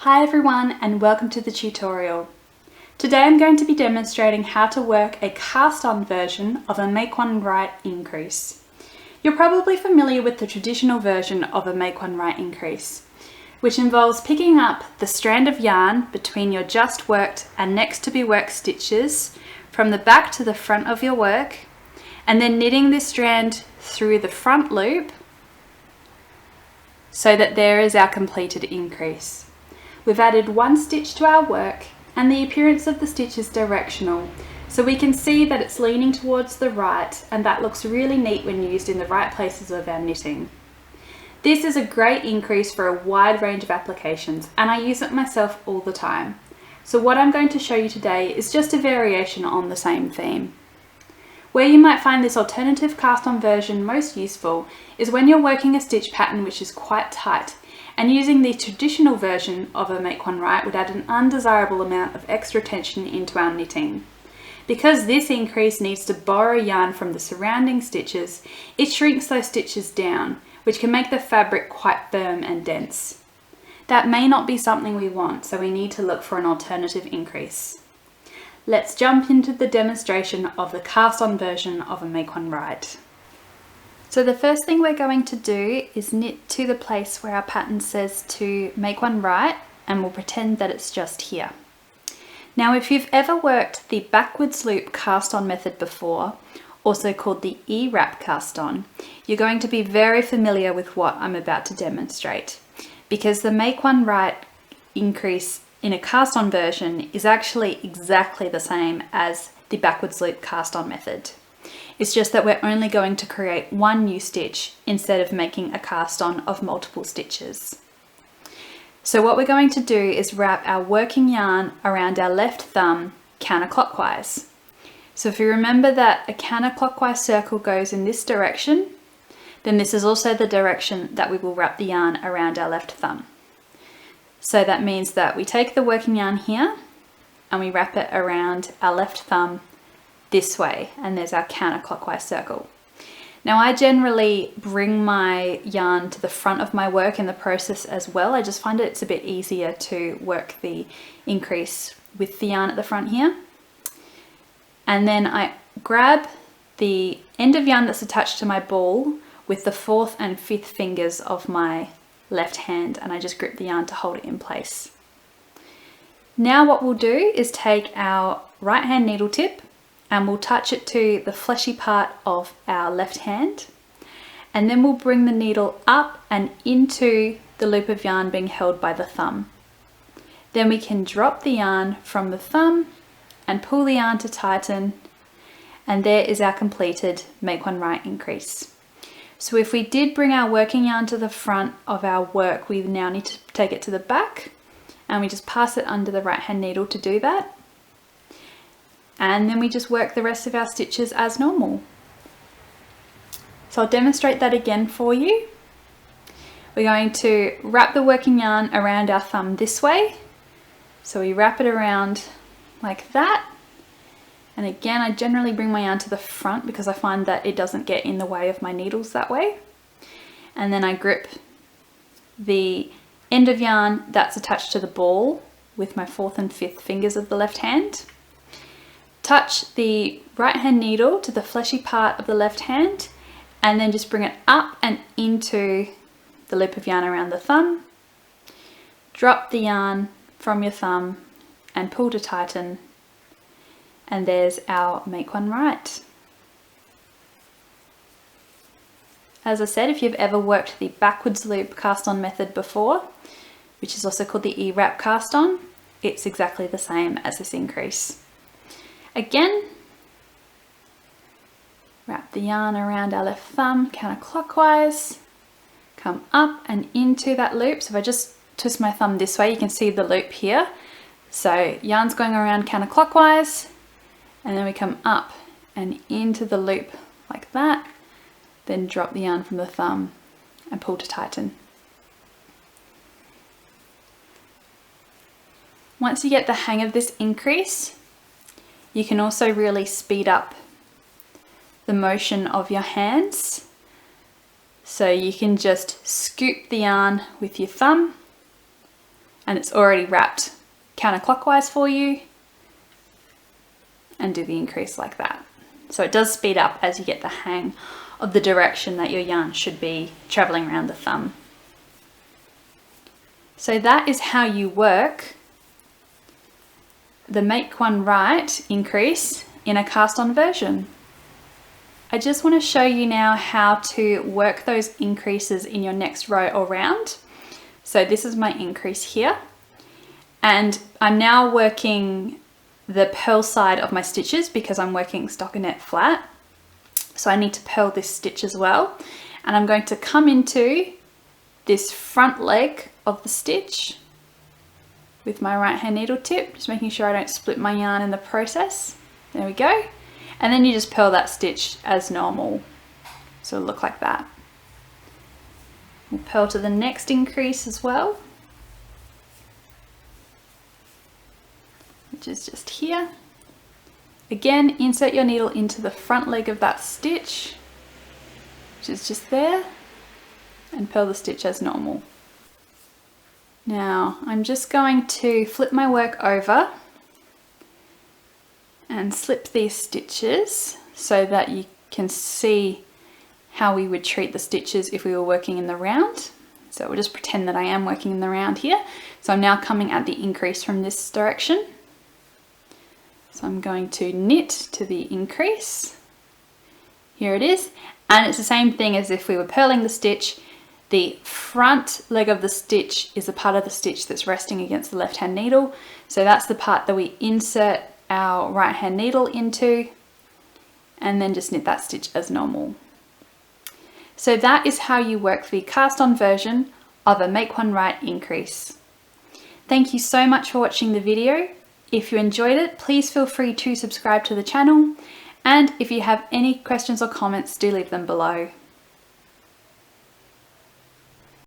Hi everyone and welcome to the tutorial. Today I'm going to be demonstrating how to work a cast-on version of a Make One Right increase. You're probably familiar with the traditional version of a Make One Right increase, which involves picking up the strand of yarn between your just worked and next to be worked stitches from the back to the front of your work, and then knitting this strand through the front loop so that there is our completed increase. We've added one stitch to our work and the appearance of the stitch is directional, so we can see that it's leaning towards the right, and that looks really neat when used in the right places of our knitting. This is a great increase for a wide range of applications and I use it myself all the time. So what I'm going to show you today is just a variation on the same theme. Where you might find this alternative cast-on version most useful is when you're working a stitch pattern which is quite tight, and using the traditional version of a Make One Right would add an undesirable amount of extra tension into our knitting. Because this increase needs to borrow yarn from the surrounding stitches, it shrinks those stitches down, which can make the fabric quite firm and dense. That may not be something we want, so we need to look for an alternative increase. Let's jump into the demonstration of the cast-on version of a Make One Right. So the first thing we're going to do is knit to the place where our pattern says to make one right, and we'll pretend that it's just here. Now if you've ever worked the backwards loop cast on method before, also called the E-wrap cast on, you're going to be very familiar with what I'm about to demonstrate, because the make one right increase in a cast on version is actually exactly the same as the backwards loop cast on method. It's just that we're only going to create one new stitch instead of making a cast on of multiple stitches. So what we're going to do is wrap our working yarn around our left thumb counterclockwise. So if you remember that a counterclockwise circle goes in this direction, then this is also the direction that we will wrap the yarn around our left thumb. So that means that we take the working yarn here and we wrap it around our left thumb this way, and there's our counterclockwise circle. Now I generally bring my yarn to the front of my work in the process as well. I just find it's a bit easier to work the increase with the yarn at the front here. And then I grab the end of yarn that's attached to my ball with the 4th and 5th fingers of my left hand, and I just grip the yarn to hold it in place. Now what we'll do is take our right hand needle tip and we'll touch it to the fleshy part of our left hand, and then we'll bring the needle up and into the loop of yarn being held by the thumb. Then we can drop the yarn from the thumb and pull the yarn to tighten, and there is our completed Make One Right increase. So if we did bring our working yarn to the front of our work, we now need to take it to the back, and we just pass it under the right hand needle to do that. And then we just work the rest of our stitches as normal. So I'll demonstrate that again for you. We're going to wrap the working yarn around our thumb this way. So we wrap it around like that. And again, I generally bring my yarn to the front because I find that it doesn't get in the way of my needles that way. And then I grip the end of yarn that's attached to the ball with my 4th and 5th fingers of the left hand. Touch the right hand needle to the fleshy part of the left hand, and then just bring it up and into the loop of yarn around the thumb. Drop the yarn from your thumb and pull to tighten, and there's our Make One Right. As I said, if you've ever worked the backwards loop cast on method before, which is also called the E-wrap cast on, it's exactly the same as this increase. Again, wrap the yarn around our left thumb counterclockwise, come up and into that loop. So if I just twist my thumb this way, you can see the loop here. So yarn's going around counterclockwise, and then we come up and into the loop like that, then drop the yarn from the thumb and pull to tighten. Once you get the hang of this increase, you can also really speed up the motion of your hands. So you can just scoop the yarn with your thumb and it's already wrapped counterclockwise for you, and do the increase like that. So it does speed up as you get the hang of the direction that your yarn should be traveling around the thumb. So that is how you work the Make One Right increase in a cast on version. I just want to show you now how to work those increases in your next row or round. So this is my increase here, and I'm now working the purl side of my stitches because I'm working stockinette flat. So I need to purl this stitch as well. And I'm going to come into this front leg of the stitch with my right hand needle tip, just making sure I don't split my yarn in the process. There we go. And then you just purl that stitch as normal. So it'll look like that. We'll purl to the next increase as well, which is just here. Again, insert your needle into the front leg of that stitch, which is just there, and purl the stitch as normal. Now, I'm just going to flip my work over and slip these stitches so that you can see how we would treat the stitches if we were working in the round. So we'll just pretend that I am working in the round here. So I'm now coming at the increase from this direction. So I'm going to knit to the increase. Here it is. And it's the same thing as if we were purling the stitch. The front leg of the stitch is the part of the stitch that's resting against the left hand needle. So that's the part that we insert our right hand needle into, and then just knit that stitch as normal. So that is how you work the cast on version of a Make One Right increase. Thank you so much for watching the video. If you enjoyed it, please feel free to subscribe to the channel, and if you have any questions or comments, do leave them below.